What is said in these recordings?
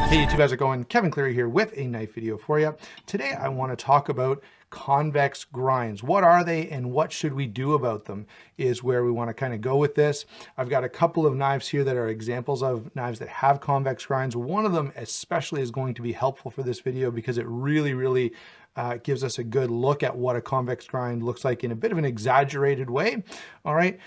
Hey YouTube, how's it going? Kevin Cleary here with a knife video for you. Today I want to talk about convex grinds. What are they and what should we do about them is where we want to kind of go with this. I've got a couple of knives here that are examples of knives that have convex grinds. One of them especially is going to be helpful for this video because it really gives us a good look at what a convex grind looks like in a bit of an exaggerated way. All right.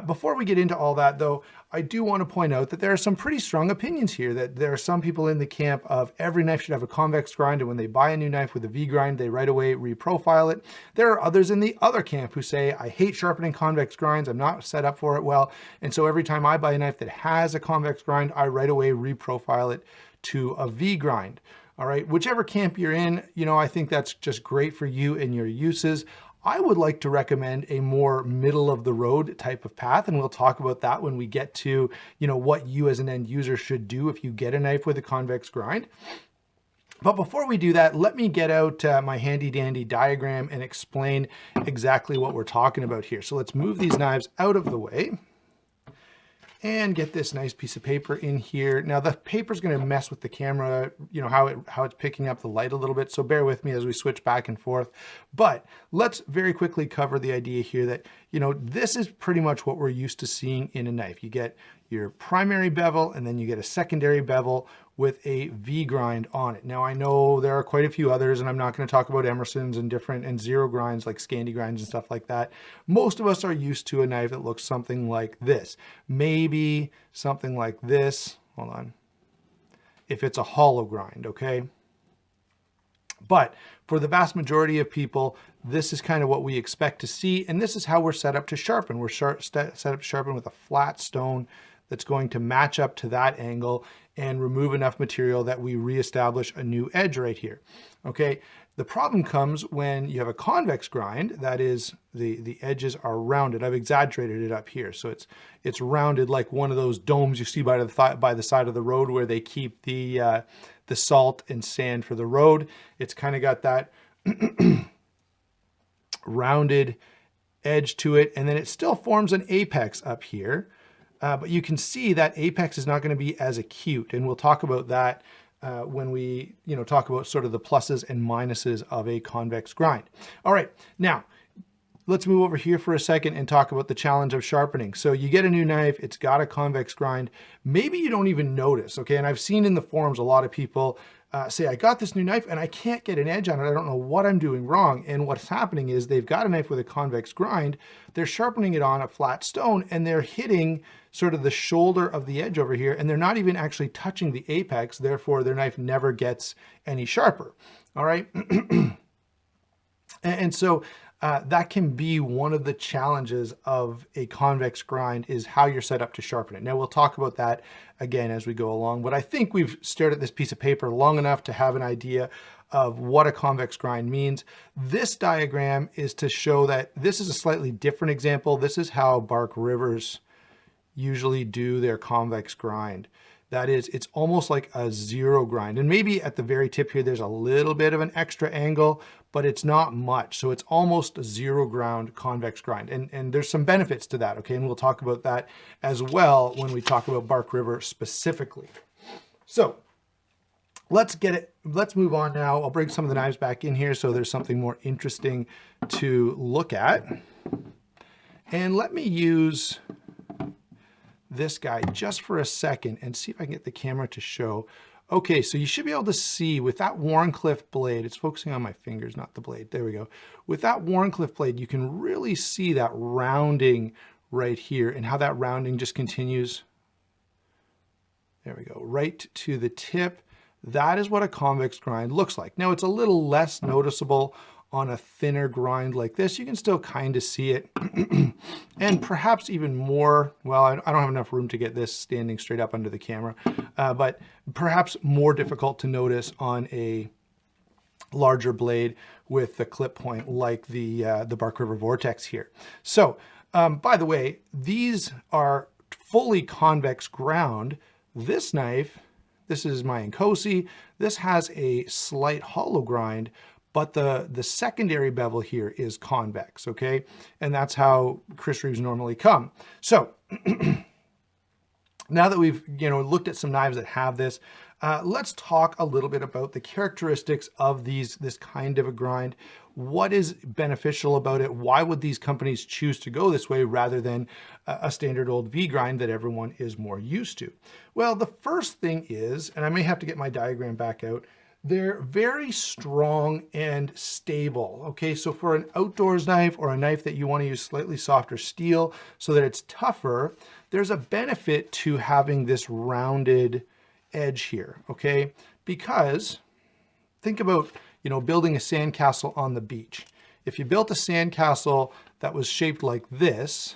Before we get into all that though, I do want to point out that there are some pretty strong opinions here, that there are some people in the camp of every knife should have a convex grind, and when they buy a new knife with a V grind, they right away reprofile it. There are others in the other camp who say, I hate sharpening convex grinds, I'm not set up for it well, and so every time I buy a knife that has a convex grind, I right away reprofile it to a V grind. All right, whichever camp you're in, I think that's just great for you and your uses. I would like to recommend a more middle of the road type of path, and we'll talk about that when we get to, what you as an end user should do if you get a knife with a convex grind. But before we do that, let me get out my handy dandy diagram and explain exactly what we're talking about here. So let's move these knives out of the way and get this nice piece of paper in here. Now the paper's going to mess with the camera, how it's picking up the light a little bit. So bear with me as we switch back and forth. But let's very quickly cover the idea here that, this is pretty much what we're used to seeing in a knife. You get your primary bevel and then you get a secondary bevel with a V grind on it. Now I know there are quite a few others, and I'm not going to talk about Emerson's and zero grinds like Scandi grinds and stuff like that. Most of us are used to a knife that looks something like this, maybe something like this. Hold on. If it's a hollow grind, okay? But for the vast majority of people, this is kind of what we expect to see, and this is how we're set up to sharpen. We're set up to sharpen with a flat stone that's going to match up to that angle and remove enough material that we reestablish a new edge right here. Okay, the problem comes when you have a convex grind, that is the edges are rounded. I've exaggerated it up here. So it's rounded like one of those domes you see by the side of the road where they keep the salt and sand for the road. It's kind of got that rounded edge to it, and then it still forms an apex up here. But you can see that apex is not going to be as acute, and we'll talk about that when we talk about sort of the pluses and minuses of a convex grind. All right, now let's move over here for a second and talk about the challenge of sharpening. So you get a new knife, it's got a convex grind, maybe you don't even notice, okay? And I've seen in the forums a lot of people say, I got this new knife and I can't get an edge on it. I don't know what I'm doing wrong. And what's happening is they've got a knife with a convex grind, they're sharpening it on a flat stone, and they're hitting sort of the shoulder of the edge over here, and they're not even actually touching the apex. Therefore, their knife never gets any sharper. All right. And so that can be one of the challenges of a convex grind, is how you're set up to sharpen it. Now we'll talk about that again as we go along, but I think we've stared at this piece of paper long enough to have an idea of what a convex grind means. This diagram is to show that this is a slightly different example. This is how Bark Rivers usually do their convex grind. That is, it's almost like a zero grind. And maybe at the very tip here, there's a little bit of an extra angle, but it's not much. So it's almost a zero ground convex grind. And there's some benefits to that, okay? And we'll talk about that as well when we talk about Bark River specifically. So let's move on now. I'll bring some of the knives back in here so there's something more interesting to look at. And let me use this guy just for a second and see if I can get the camera to show. Okay, so you should be able to see with that Wharncliffe blade, it's focusing on my fingers, not the blade. There we go. With that Wharncliffe blade, you can really see that rounding right here and how that rounding just continues. There we go, right to the tip. That is what a convex grind looks like. Now it's a little less noticeable on a thinner grind like this. You can still kind of see it. And perhaps even more, well, I don't have enough room to get this standing straight up under the camera, but perhaps more difficult to notice on a larger blade with the clip point like the Bark River Vortex here. So by the way, these are fully convex ground. This knife, this is my Nkosi, this has a slight hollow grind, but the secondary bevel here is convex, okay? And that's how Chris Reeves normally come. So now that we've looked at some knives that have this, Let's talk a little bit about the characteristics of this kind of a grind. What is beneficial about it? Why would these companies choose to go this way rather than a standard old V grind that everyone is more used to? Well, the first thing is, and I may have to get my diagram back out, they're very strong and stable. Okay, so for an outdoors knife or a knife that you want to use slightly softer steel so that it's tougher, there's a benefit to having this rounded edge here, okay? Because think about, building a sandcastle on the beach. If you built a sandcastle that was shaped like this,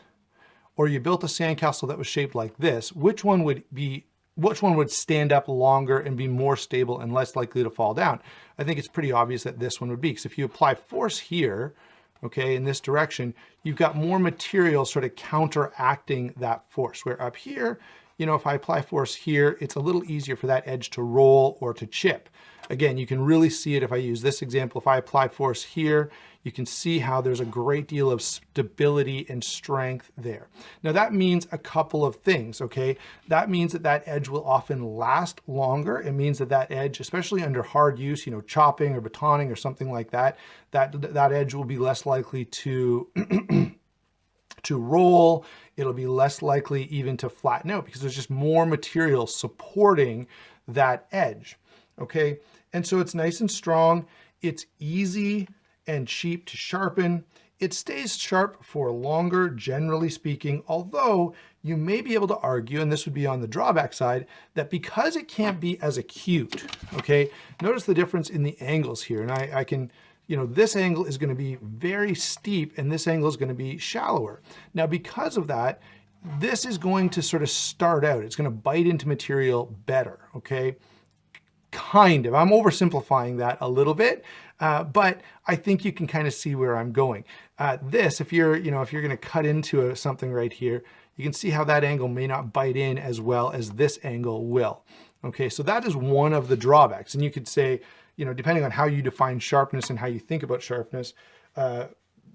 or you built a sandcastle that was shaped like this, which one would stand up longer and be more stable and less likely to fall down? I think it's pretty obvious that this one would be, because if you apply force here, okay, in this direction, you've got more material sort of counteracting that force. Where up here, if I apply force here, it's a little easier for that edge to roll or to chip. Again, you can really see it if I use this example. If I apply force here, you can see how there's a great deal of stability and strength there. Now that means a couple of things, okay? That means that edge will often last longer. It means that edge, especially under hard use, chopping or batoning or something like that, that edge will be less likely to to roll. It'll be less likely even to flatten out because there's just more material supporting that edge, okay? And so it's nice and strong. It's easy and cheap to sharpen. It stays sharp for longer, generally speaking, although you may be able to argue, and this would be on the drawback side, that because it can't be as acute, okay? Notice the difference in the angles here, and I can, this angle is going to be very steep and this angle is going to be shallower. Now, because of that, this is going to sort of start out. It's going to bite into material better, okay? Kind of. I'm oversimplifying that a little bit, but I think you can kind of see where I'm going. If you're going to cut into something right here, you can see how that angle may not bite in as well as this angle will. Okay, so that is one of the drawbacks. And you could say, depending on how you define sharpness and how you think about sharpness,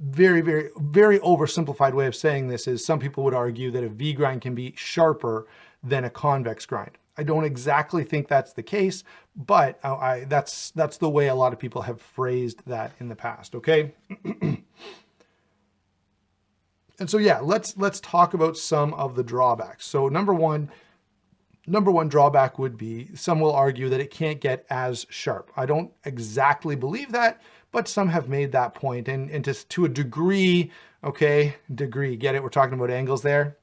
very, very, very oversimplified way of saying this is some people would argue that a V grind can be sharper than a convex grind. I don't exactly think that's the case, but that's the way a lot of people have phrased that in the past, okay? And so yeah, let's talk about some of the drawbacks. So number one drawback would be, some will argue that it can't get as sharp. I don't exactly believe that, but some have made that point. And to a degree, okay, get it? We're talking about angles there.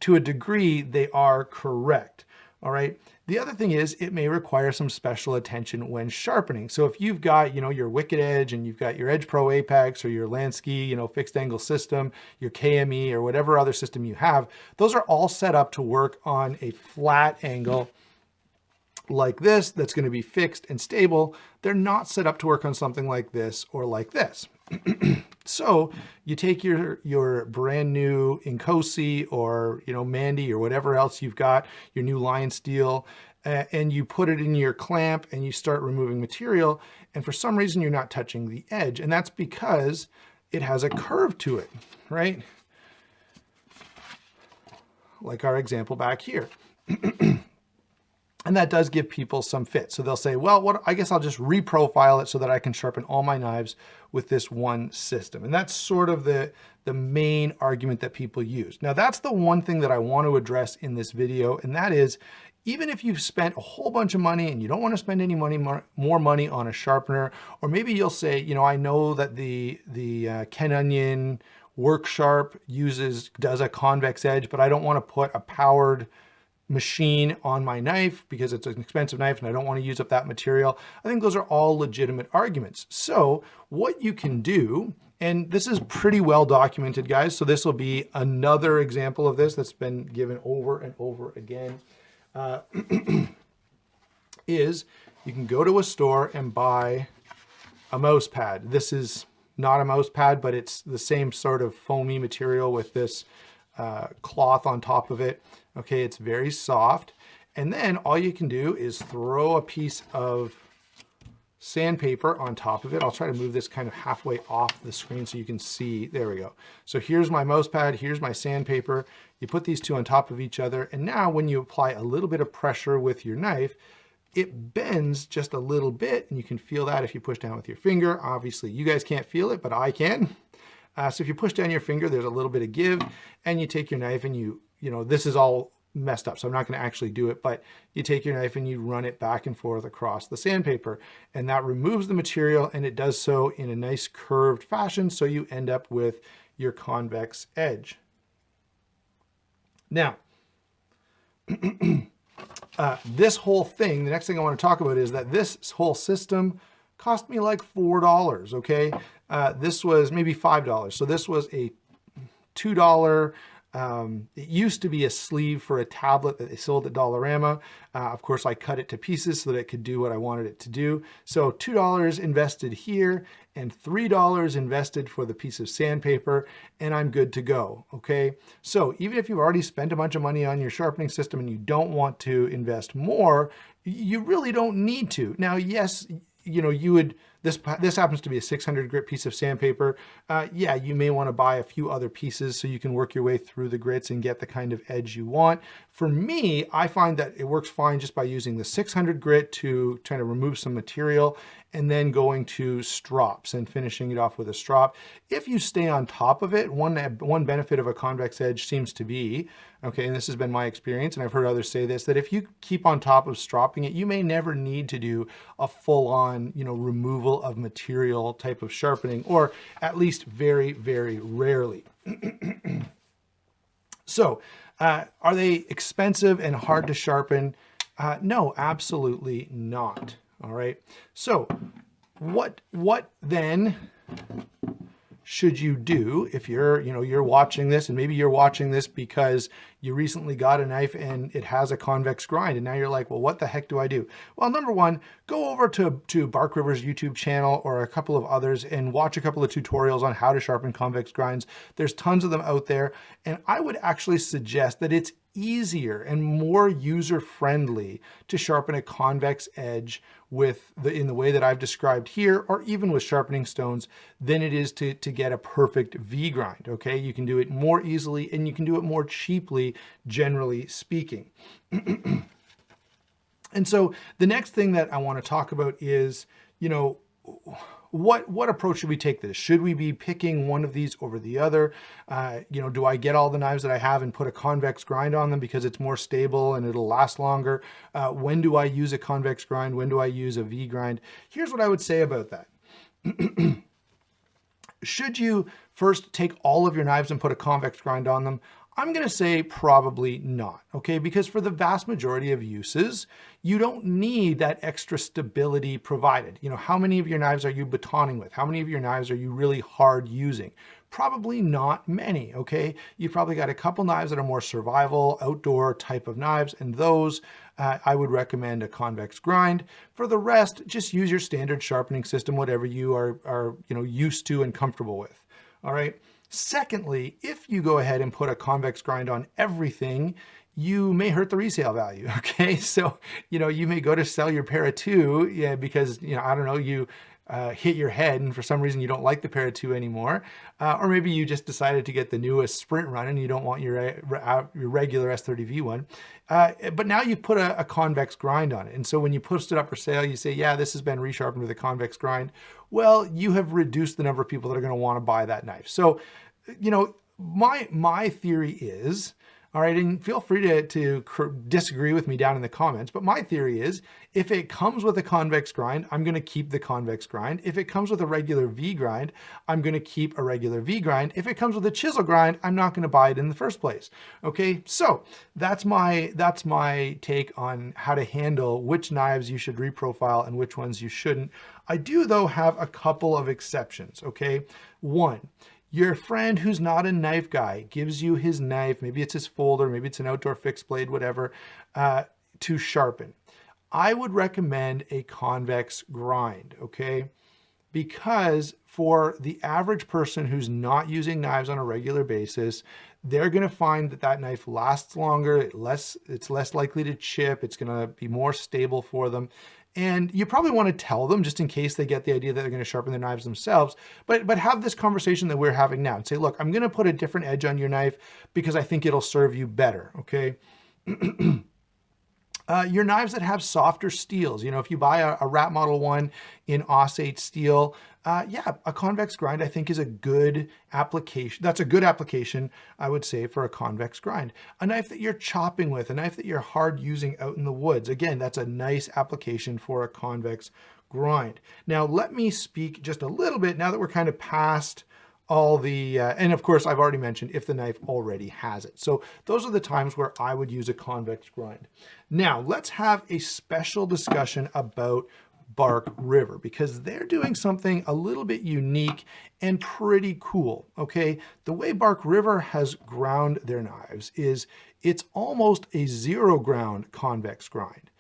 To a degree, they are correct, all right? The other thing is it may require some special attention when sharpening. So if you've got, your Wicked Edge and you've got your Edge Pro Apex or your Lansky, fixed angle system, your KME or whatever other system you have, those are all set up to work on a flat angle like this that's going to be fixed and stable. They're not set up to work on something like this or like this. So you take your brand new Inkosi or Mandy or whatever else you've got, your new Lion Steel, and you put it in your clamp and you start removing material, and for some reason you're not touching the edge, and that's because it has a curve to it, right? Like our example back here. And that does give people some fit. So they'll say, well, I guess I'll just reprofile it so that I can sharpen all my knives with this one system. And that's sort of the main argument that people use. Now, that's the one thing that I want to address in this video, and that is, even if you've spent a whole bunch of money and you don't want to spend any more money on a sharpener, or maybe you'll say, I know that the Ken Onion Work Sharp does a convex edge, but I don't want to put a powered machine on my knife because it's an expensive knife and I don't want to use up that material. I think those are all legitimate arguments. So what you can do, and this is pretty well documented, guys, so this will be another example of this that's been given over and over again, is you can go to a store and buy a mouse pad. This is not a mouse pad, but it's the same sort of foamy material with this cloth on top of it. Okay, it's very soft. And then all you can do is throw a piece of sandpaper on top of it. I'll try to move this kind of halfway off the screen so you can see. There we go. So here's my mouse pad, here's my sandpaper. You put these two on top of each other, and now when you apply a little bit of pressure with your knife, it bends just a little bit, and you can feel that if you push down with your finger. Obviously, you guys can't feel it, but I can. So if you push down your finger, there's a little bit of give, and you take your knife and you know, this is all messed up, so I'm not going to actually do it, but you take your knife and you run it back and forth across the sandpaper, and that removes the material, and it does so in a nice curved fashion, so you end up with your convex edge. Now, this whole thing, the next thing I want to talk about is that this whole system cost me like $4, okay? This was maybe $5. So this was a $2, it used to be a sleeve for a tablet that they sold at Dollarama. Of course, I cut it to pieces so that it could do what I wanted it to do. So $2 invested here and $3 invested for the piece of sandpaper, and I'm good to go, okay? So even if you've already spent a bunch of money on your sharpening system and you don't want to invest more, you really don't need to. Now, yes, you know, you would, this happens to be a 600 grit piece of sandpaper. Yeah, you may want to buy a few other pieces so you can work your way through the grits and get the kind of edge you want. For me, I find that it works fine just by using the 600 grit to try to remove some material and then going to strops and finishing it off with a strop. If you stay on top of it, one benefit of a convex edge seems to be, okay, and this has been my experience, and I've heard others say this, that if you keep on top of stropping it, you may never need to do a full-on, you know, removal of material type of sharpening, or at least very, very rarely. So, are they expensive and hard to sharpen? No, absolutely not. All right. So, what then should you do if you're watching this, and maybe you're watching this because you recently got a knife and it has a convex grind, and now you're like, well, what the heck do I do? Well, number one, go over to Bark River's YouTube channel or a couple of others and watch a couple of tutorials on how to sharpen convex grinds. There's tons of them out there, and I would actually suggest that it's easier and more user-friendly to sharpen a convex edge in the way that I've described here, or even with sharpening stones, than it is to get a perfect V grind, okay? You can do it more easily and you can do it more cheaply, generally speaking. And so the next thing that I want to talk about is, you know, what approach should we take this? Should we be picking one of these over the other? You know, do I get all the knives that I have and put a convex grind on them because it's more stable and it'll last longer? When do I use a convex grind? When do I use a V grind? Here's what I would say about that. Should you first take all of your knives and put a convex grind on them? I'm going to say probably not, okay? Because for the vast majority of uses, you don't need that extra stability provided. You know, how many of your knives are you batoning with? How many of your knives are you really hard using? Probably not many, okay? You've probably got a couple knives that are more survival, outdoor type of knives, and those I would recommend a convex grind. For the rest, just use your standard sharpening system, whatever you are used to and comfortable with, all right? Secondly, if you go ahead and put a convex grind on everything, you may hurt the resale value, okay? So, you know, you may go to sell your para 2, yeah, because, you know, I don't know, you hit your head and for some reason you don't like the para 2 anymore. Or maybe you just decided to get the newest sprint run and you don't want your regular S30V one. But now you've put a convex grind on it. And so when you post it up for sale, you say, yeah, this has been resharpened with a convex grind. Well, you have reduced the number of people that are going to want to buy that knife. So, you know, my theory is, all right, and feel free to disagree with me down in the comments, but my theory is if it comes with a convex grind, I'm going to keep the convex grind. If it comes with a regular V grind, I'm going to keep a regular V grind. If it comes with a chisel grind, I'm not going to buy it in the first place. Okay, so that's my take on how to handle which knives you should reprofile and which ones you shouldn't. I do, though, have a couple of exceptions, okay? One, your friend who's not a knife guy gives you his knife, maybe it's his folder, maybe it's an outdoor fixed blade, whatever, to sharpen. I would recommend a convex grind, okay? Because for the average person who's not using knives on a regular basis, they're going to find that that knife lasts longer, it's less likely to chip, it's going to be more stable for them. And you probably want to tell them just in case they get the idea that they're going to sharpen their knives themselves, but have this conversation that we're having now and say, look, I'm going to put a different edge on your knife because I think it'll serve you better, okay? Your knives that have softer steels, you know, if you buy a Rat Model 1 in Aus-8 steel, yeah, a convex grind I think is a good application. That's a good application, I would say, for a convex grind. A knife that you're chopping with, a knife that you're hard using out in the woods, again, that's a nice application for a convex grind. Now, let me speak just a little bit now that we're kind of past all the, and of course, I've already mentioned if the knife already has it. So those are the times where I would use a convex grind. Now, let's have a special discussion about Bark River because they're doing something a little bit unique and pretty cool, okay? The way Bark River has ground their knives is it's almost a zero ground convex grind.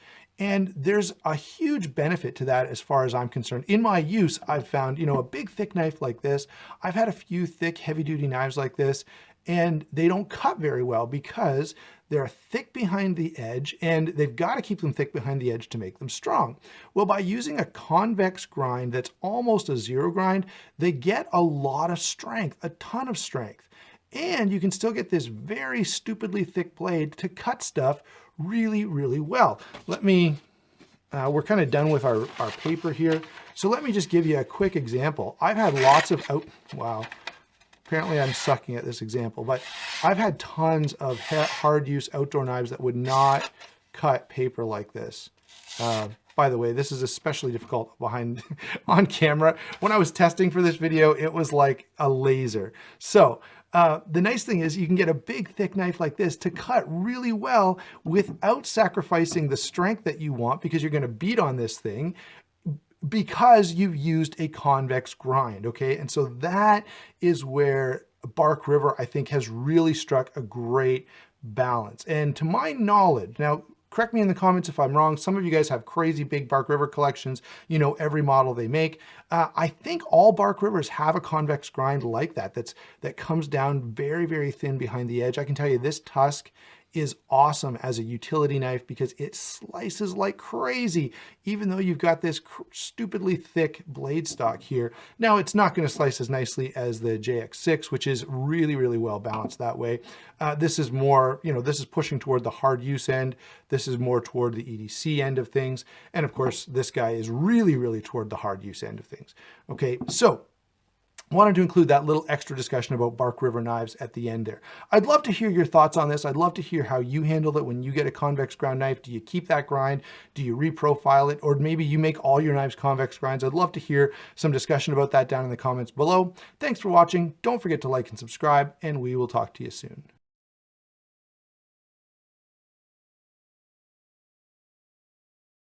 And there's a huge benefit to that as far as I'm concerned. In my use, I've found, you know, a big thick knife like this, I've had a few thick heavy duty knives like this, and they don't cut very well because they're thick behind the edge and they've got to keep them thick behind the edge to make them strong. Well, by using a convex grind that's almost a zero grind, they get a lot of strength, a ton of strength. And you can still get this very stupidly thick blade to cut stuff really, really well. Let me, we're kind of done with our paper here. So let me just give you a quick example. I've had lots of, wow. Apparently I'm sucking at this example, but I've had tons of hard use outdoor knives that would not cut paper like this. By the way, this is especially difficult behind on camera. When I was testing for this video, it was like a laser. So the nice thing is you can get a big thick knife like this to cut really well without sacrificing the strength that you want because you're going to beat on this thing because you've used a convex grind, okay? And so that is where Bark River, I think, has really struck a great balance. And to my knowledge, now, correct me in the comments if I'm wrong. Some of you guys have crazy big Bark River collections, you know, every model they make. I think all Bark Rivers have a convex grind like that, that comes down very, very thin behind the edge. I can tell you this tusk is awesome as a utility knife because it slices like crazy, even though you've got this stupidly thick blade stock here. Now, it's not going to slice as nicely as the JX6, which is really, really well balanced that way. This is more, you know, this is pushing toward the hard use end. This is more toward the EDC end of things. And of course, this guy is really, really toward the hard use end of things. Okay, so wanted to include that little extra discussion about Bark River knives at the end there. I'd love to hear your thoughts on this. I'd love to hear how you handle it when you get a convex ground knife. Do you keep that grind? Do you reprofile it? Or maybe you make all your knives convex grinds. I'd love to hear some discussion about that down in the comments below. Thanks for watching. Don't forget to like and subscribe, and we will talk to you soon.